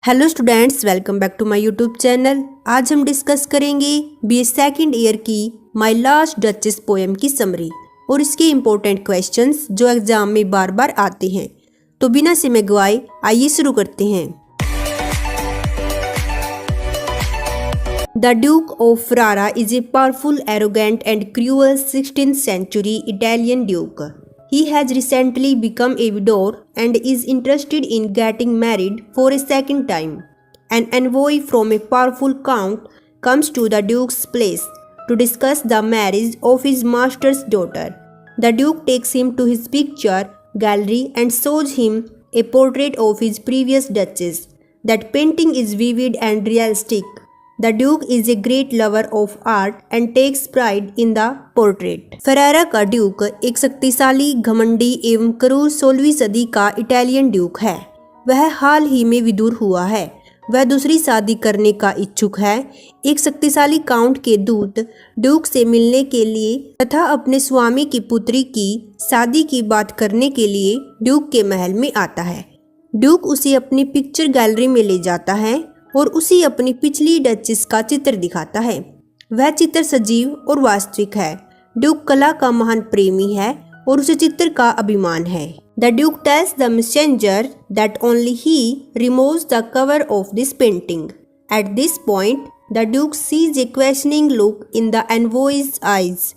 Hello students, welcome back to my YouTube channel. आज हम discuss करेंगे बीए सेकंड ईयर की माय लास्ट डचेस पोएम की summary और इसके इम्पोर्टेंट क्वेश्चंस जो एग्जाम में बार बार आते हैं। तो बिना समय गवाए आइए शुरू करते हैं। The duke of Ferrara is a powerful, arrogant and cruel 16th century Italian duke. He has recently become a widower and is interested in getting married for a second time. An envoy from a powerful count comes to the duke's place to discuss the marriage of his master's daughter. The duke takes him to his picture gallery and shows him a portrait of his previous duchess. That painting is vivid and realistic. The Duke is a great lover of art and takes pride in the portrait. Ferrara का Duke एक शक्तिशाली, घमंडी एवं क्रूर 16वीं सदी का Italian Duke है। वह हाल ही में विदुर हुआ है। वह दूसरी शादी करने का इच्छुक है। एक शक्तिशाली काउंट के दूत ड्यूक से मिलने के लिए तथा अपने स्वामी की पुत्री की शादी की बात करने के लिए ड्यूक के महल में आता है। ड्यूक उसे अपनी पिक्चर गैलरी में ले जाता है और उसी अपनी पिछली डचेस का चित्र दिखाता है। वह चित्र सजीव और वास्तविक है। ड्यूक कला का महान प्रेमी है और उसे चित्र का अभिमान है। The duke tells the messenger that only he removes the cover of this painting. At this point the duke sees a questioning look in the envoy's eyes.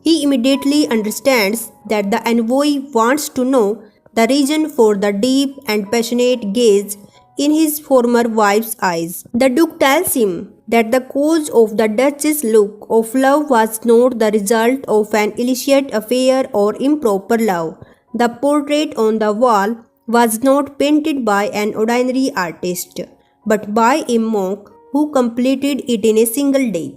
He immediately understands that the envoy wants to know the reason for the deep and passionate gaze in his former wife's eyes. The Duke tells him that the cause of the Duchess' look of love was not the result of an illicit affair or improper love. The portrait on the wall was not painted by an ordinary artist, but by a monk who completed it in a single day.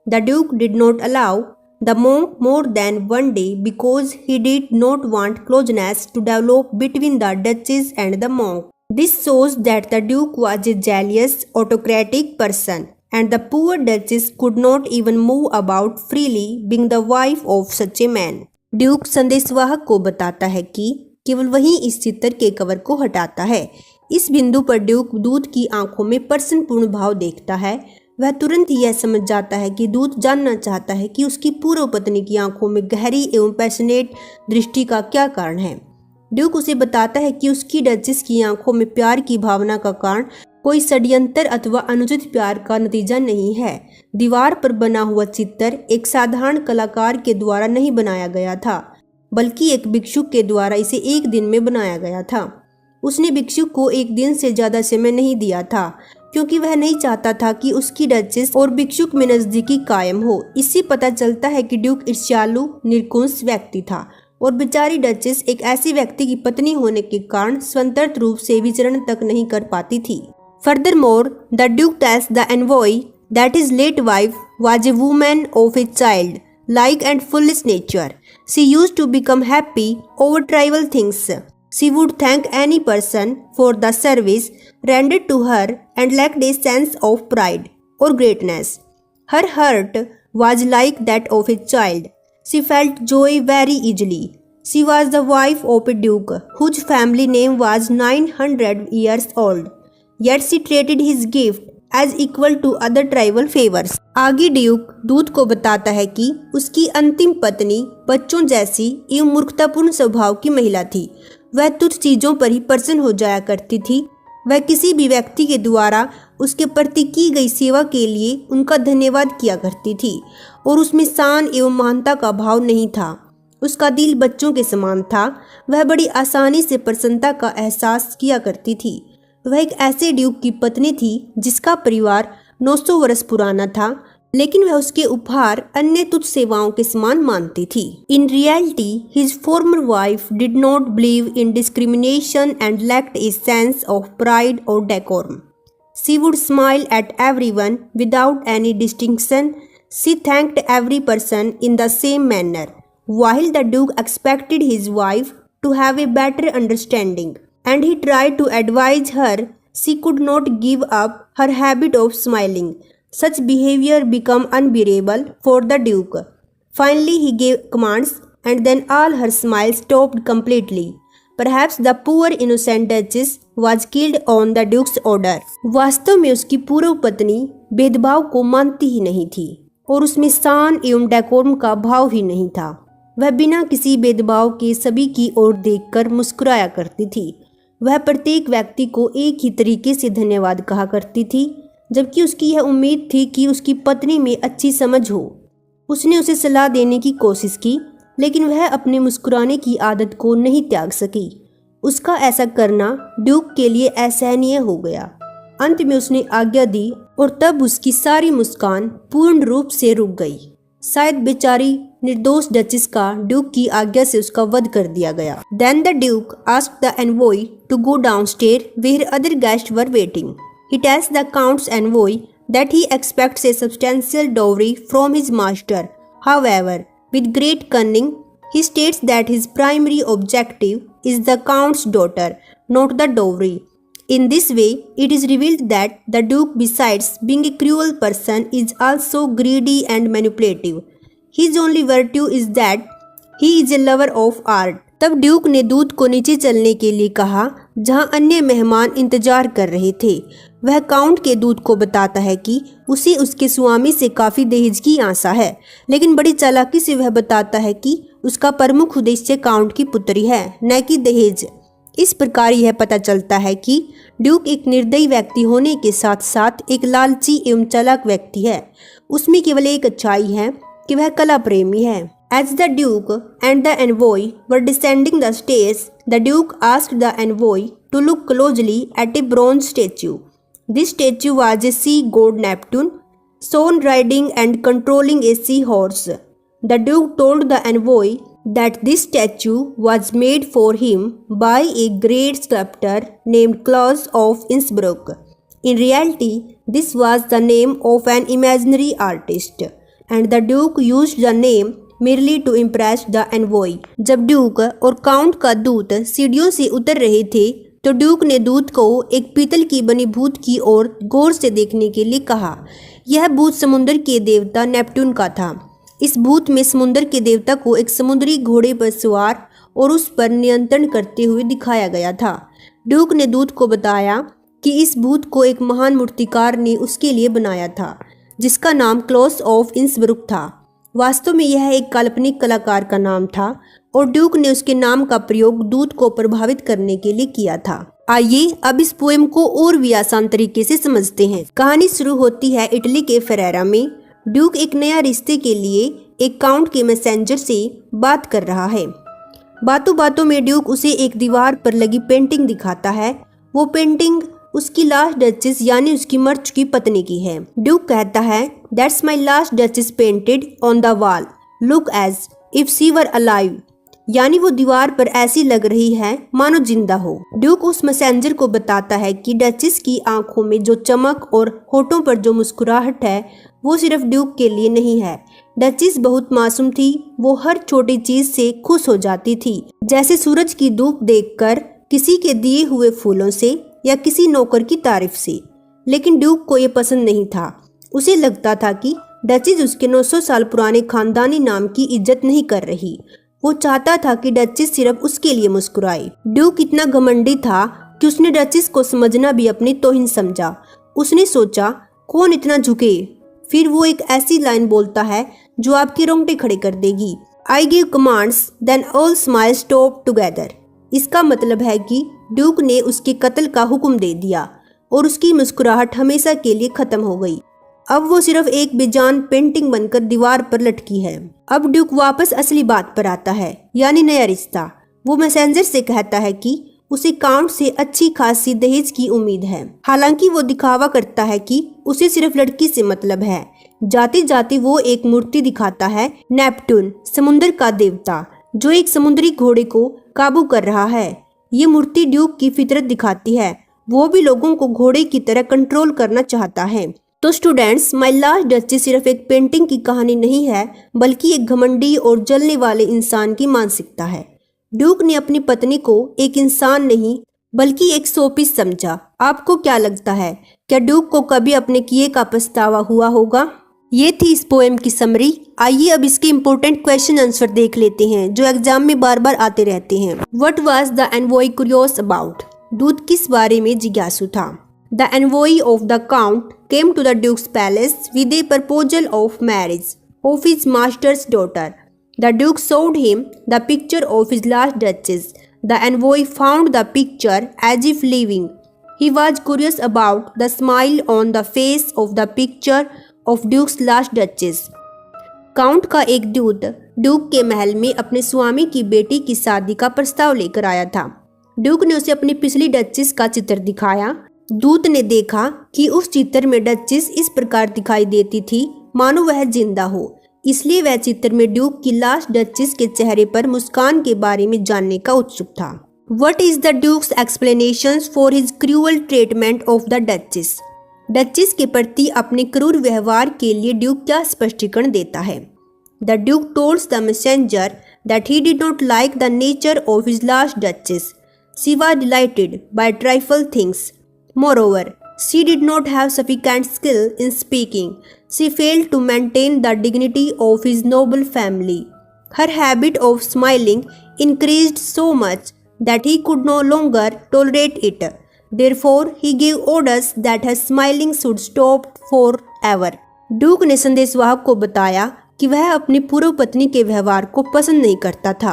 The Duke did not allow the monk more than one day because he did not want closeness to develop between the Duchess and the monk. This shows that the Duke was a jealous, autocratic person, and the poor Duchess could not even move about freely, being the wife of such a man. Duke संदेशवाहक को बताता है कि केवल वही इस चित्र के कवर को हटाता है। इस बिंदु पर ड्यूक दूत की आंखों में प्रसन्नपूर्ण भाव देखता है। वह तुरंत यह समझ जाता है कि दूत जानना चाहता है कि उसकी पूर्व पत्नी की आंखों में गहरी एवं पैशनेट दृष्टि का क्या कारण है। ड्यूक उसे बताता है कि उसकी डचेस की आंखों में प्यार की भावना का कारण कोई षड्यंत्र अथवा अनुचित प्यार का नतीजा नहीं है। दीवार पर बना हुआ चित्र एक साधारण कलाकार के द्वारा नहीं बनाया गया था, बल्कि एक भिक्षुक के द्वारा इसे एक दिन में बनाया गया था। उसने भिक्षुक को एक दिन से ज्यादा समय नहीं दिया था, क्योंकि वह नहीं चाहता था कि उसकी डचेस और भिक्षुक में नजदीकी कायम हो। इससे पता चलता है कि ड्यूक ईर्ष्यालु, निरंकुश व्यक्ति था और बेचारी डचेस एक ऐसे व्यक्ति की पत्नी होने के कारण स्वतंत्र रूप से विचरण तक नहीं कर पाती थी। Furthermore, the Duke tells the envoy that his late wife was a woman of a child-like and foolish nature. She used to become happy over trivial things. She would thank any person for the service rendered to her and lacked a sense of pride or greatness. Her heart was like that of a child. She felt joy very easily. She was the wife of a duke whose family name was 900 years old. Yet she treated his gift as equal to other tribal favors. आगे Duke दूत को बताता है कि उसकी अंतिम पत्नी बच्चों जैसी एवं मूर्खतापूर्ण स्वभाव की महिला थी। वह तुच्छ चीजों पर ही प्रसन्न हो जाया करती थी। वह किसी भी व्यक्ति के द्वारा उसके प्रति की गई सेवा के लिए उनका धन्यवाद किया करती थी और उसमें शान एवं महानता का भाव नहीं था। उसका दिल बच्चों के समान था। वह बड़ी आसानी से प्रसन्नता का एहसास किया करती थी। वह एक ऐसे ड्यूक की पत्नी थी जिसका परिवार 900 वर्ष पुराना था, लेकिन वह उसके उपहार अन्य तुच्छ सेवाओं के समान मानती थी। In reality his farmer wife did not believe in discrimination and lacked a sense of pride और decorum. She would smile at everyone without any distinction. She thanked every person in the same manner, while the Duke expected his wife to have a better understanding, and he tried to advise her she could not give up her habit of smiling. Such behavior became unbearable for the Duke. Finally, he gave commands, and then all her smiles stopped completely. Perhaps the poor innocent Duchess was killed on the Duke's order. वास्तव में उसकी पूर्व पत्नी भेदभाव को मानती ही नहीं थी और उसमें शान एवं डेकोरम का भाव ही नहीं था। वह बिना किसी भेदभाव के सभी की ओर देखकर मुस्कुराया करती थी। वह प्रत्येक व्यक्ति को एक ही तरीके से धन्यवाद कहा करती थी, जबकि उसकी यह उम्मीद थी कि उसकी पत्नी में अच्छी समझ हो। उसने उसे सलाह देने की कोशिश की, लेकिन वह अपने मुस्कुराने की आदत को नहीं त्याग सकी। उसका ऐसा करना ड्यूक के लिए असहनीय हो गया। अंत में उसने आज्ञा दी और तब उसकी सारी मुस्कान पूर्ण रूप से रुक गई। शायद बेचारी निर्दोष डचेस का ड्यूक की आज्ञा से उसका वध कर दिया गया। Then the Duke asked the envoy to go downstairs where other guests were waiting. He tells the Count's envoy that he expects a substantial dowry from his master. However, with great cunning, he states that his primary objective is the Count's daughter, not the dowry. In this way, it is revealed that the Duke, besides being a cruel person, is also greedy and manipulative. His only virtue is that he is a lover of art. तब Duke ने दूत को नीचे चलने के लिए कहा, जहां अन्य मेहमान इंतजार कर रहे थे। वह काउंट के दूत को बताता है कि उसे उसके स्वामी से काफी दहेज की आशा है, लेकिन बड़ी चालाकी से वह बताता है कि उसका प्रमुख उद्देश्य काउंट की पुत्री है, न कि दहेज। इस प्रकार यह पता चलता है कि ड्यूक एक निर्दयी व्यक्ति होने के साथ साथ एक लालची एवं चालाक व्यक्ति है। उसमें केवल एक अच्छाई है कि वह कला प्रेमी है। As the Duke and the envoy were descending the stairs, the Duke asked the envoy to look closely at a bronze statue. This statue was a sea god Neptune, shown riding and controlling a seahorse. The Duke told the envoy that this statue was made for him by a great sculptor named Claus of Innsbruck. In reality, this was the name of an imaginary artist, and the Duke used the name merely to impress the envoy. जब Duke और count का दूत सीढ़ियों से उतर रहे थे, तो ड्यूक ने दूत को एक पीतल की बनी भूत की ओर गौर से देखने के लिए कहा। यह भूत समुद्र के देवता नेपट्टून का था। इस भूत में समुद्र के देवता को एक समुद्री घोड़े पर सवार और उस पर नियंत्रण करते हुए दिखाया गया था। ड्यूक ने दूत को बताया कि इस भूत को एक महान मूर्तिकार ने उसके लिए बनाया था, जिसका नाम क्लॉस ऑफ इंसब्रुक था। वास्तव में यह एक काल्पनिक कलाकार का नाम था और ड्यूक ने उसके नाम का प्रयोग दूत को प्रभावित करने के लिए किया था। आइए अब इस पोएम को और भी आसान तरीके से समझते हैं। कहानी शुरू होती है इटली के फेरेरा में। ड्यूक एक नया रिश्ते के लिए एक काउंट के मैसेंजर से बात कर रहा है। बातों बातों में ड्यूक उसे एक दीवार पर लगी पेंटिंग दिखाता है। वो पेंटिंग उसकी लास्ट डचेस यानी उसकी मर चुकी पत्नी की है। ड्यूक कहता है, that's my last duchess painted on the wall, look as if she were alive. यानी वो दीवार पर ऐसी लग रही है मानो जिंदा हो। ड्यूक उस मैसेंजर को बताता है कि डचेस की आंखों में जो चमक और होठों पर जो मुस्कुराहट है, वो सिर्फ ड्यूक के लिए नहीं है। डचेस बहुत मासूम थी। वो हर छोटी चीज से खुश हो जाती थी, जैसे सूरज की धूप देखकर, किसी के दिए हुए फूलों से या किसी नौकर की तारीफ से। लेकिन ड्यूक को ये पसंद नहीं था। उसे लगता था कि डचेस उसके 900 साल पुराने खानदानी नाम की इज्जत नहीं कर रही। वो चाहता था कि डचेस सिर्फ उसके लिए मुस्कुराए। ड्यूक इतना घमंडी था कि उसने डचेस को समझना भी अपनी तौहीन समझा। उसने सोचा, कौन इतना झुके। फिर वो एक ऐसी लाइन बोलता है जो आपके रोंगटे खड़े कर देगी। I give commands then all smile stop together. इसका मतलब है कि ड्यूक ने उसके कत्ल का हुक्म दे दिया और उसकी मुस्कुराहट हमेशा के लिए खत्म हो गई। अब वो सिर्फ एक बेजान पेंटिंग बनकर दीवार पर लटकी है। अब ड्यूक वापस असली बात पर आता है, यानी नया रिश्ता। वो मैसेंजर से कहता है कि उसे काउंट से अच्छी खासी दहेज की उम्मीद है। हालांकि वो दिखावा करता है कि उसे सिर्फ लड़की से मतलब है। जाते जाते वो एक मूर्ति दिखाता है, नेपट्टून, समुद्र का देवता, जो एक समुद्री घोड़े को काबू कर रहा है। ये मूर्ति ड्यूक की फितरत दिखाती है। वो भी लोगों को घोड़े की तरह कंट्रोल करना चाहता है। तो स्टूडेंट्स, माय लास्ट डचेस सिर्फ एक पेंटिंग की कहानी नहीं है, बल्कि एक घमंडी और जलने वाले इंसान की मानसिकता है। ड्यूक ने अपनी पत्नी को एक इंसान नहीं बल्कि एक शोपीस समझा। आपको क्या लगता है, क्या ड्यूक को कभी अपने किए का पछतावा हुआ होगा? ये थी इस पोएम की समरी। आइए अब इसके इम्पोर्टेंट क्वेश्चन आंसर देख लेते हैं जो एग्जाम में बार बार आते रहते हैं। What was the envoy curious about? दूत किस बारे में जिज्ञासु था? The envoy of the count came to the duke's palace with a proposal of marriage of his master's daughter. The duke showed him the picture of his last duchess. The envoy found the picture as if living. He was curious about the smile on the face of the picture of Duke's last duchess. Count का एक दूत Duke के महल में अपने स्वामी की बेटी की शादी का प्रस्ताव लेकर आया था। ड्यूक ने उसे अपनी पिछली डचेस का चित्र दिखाया। दूत ने देखा कि उस चित्र में डचेस इस प्रकार दिखाई देती थी मानो वह जिंदा हो, इसलिए वह चित्र में ड्यूक की लास्ट डचेस के चेहरे पर मुस्कान के बारे में जानने का उत्सुक था। What is the Duke's explanations for his cruel treatment of the Duchess? Duchess के प्रति अपने क्रूर व्यवहार के लिए ड्यूक क्या स्पष्टीकरण देता है? The Duke told the messenger that he did not like the nature of his last duchess. She was delighted by trifle things. Moreover, she did not have sufficient skill in speaking. She failed to maintain the dignity of his noble family. Her habit of smiling increased so much that he could no longer tolerate it. Therefore, he gave orders that her smiling should stop forever. Duke ने संदेशवाहक को बताया कि वह अपनी पूर्व पत्नी के व्यवहार को पसंद नहीं करता था।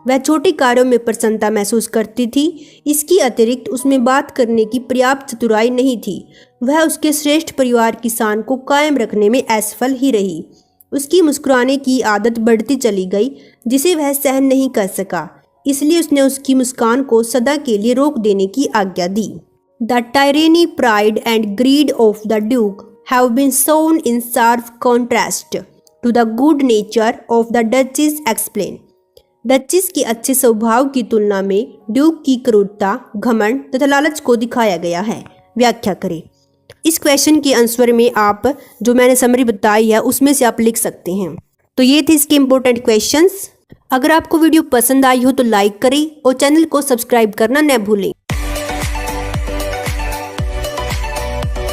वह छोटे कार्यों में प्रसन्नता महसूस करती थी। इसकी अतिरिक्त उसमें बात करने की पर्याप्त चतुराई नहीं थी। वह उसके श्रेष्ठ परिवार की शान को कायम रखने में असफल ही रही। उसकी मुस्कुराने की आदत बढ़ती चली गई जिसे वह सहन नहीं कर सका, इसलिए उसने उसकी मुस्कान को सदा के लिए रोक देने की आज्ञा दी। The tyranny, pride and greed of the duke have been shown in sharp contrast to the good nature of the duchess. Explain. Duchess के अच्छे स्वभाव की तुलना में ड्यूक की क्रूरता, घमंड तथा लालच को दिखाया गया है। व्याख्या करें। इस क्वेश्चन के आंसर में आप जो मैंने समरी बताई है उसमें से आप लिख सकते हैं। तो ये थे इसके इम्पोर्टेंट क्वेश्चंस। अगर आपको वीडियो पसंद आई हो तो लाइक करें और चैनल को सब्सक्राइब करना न भूलें।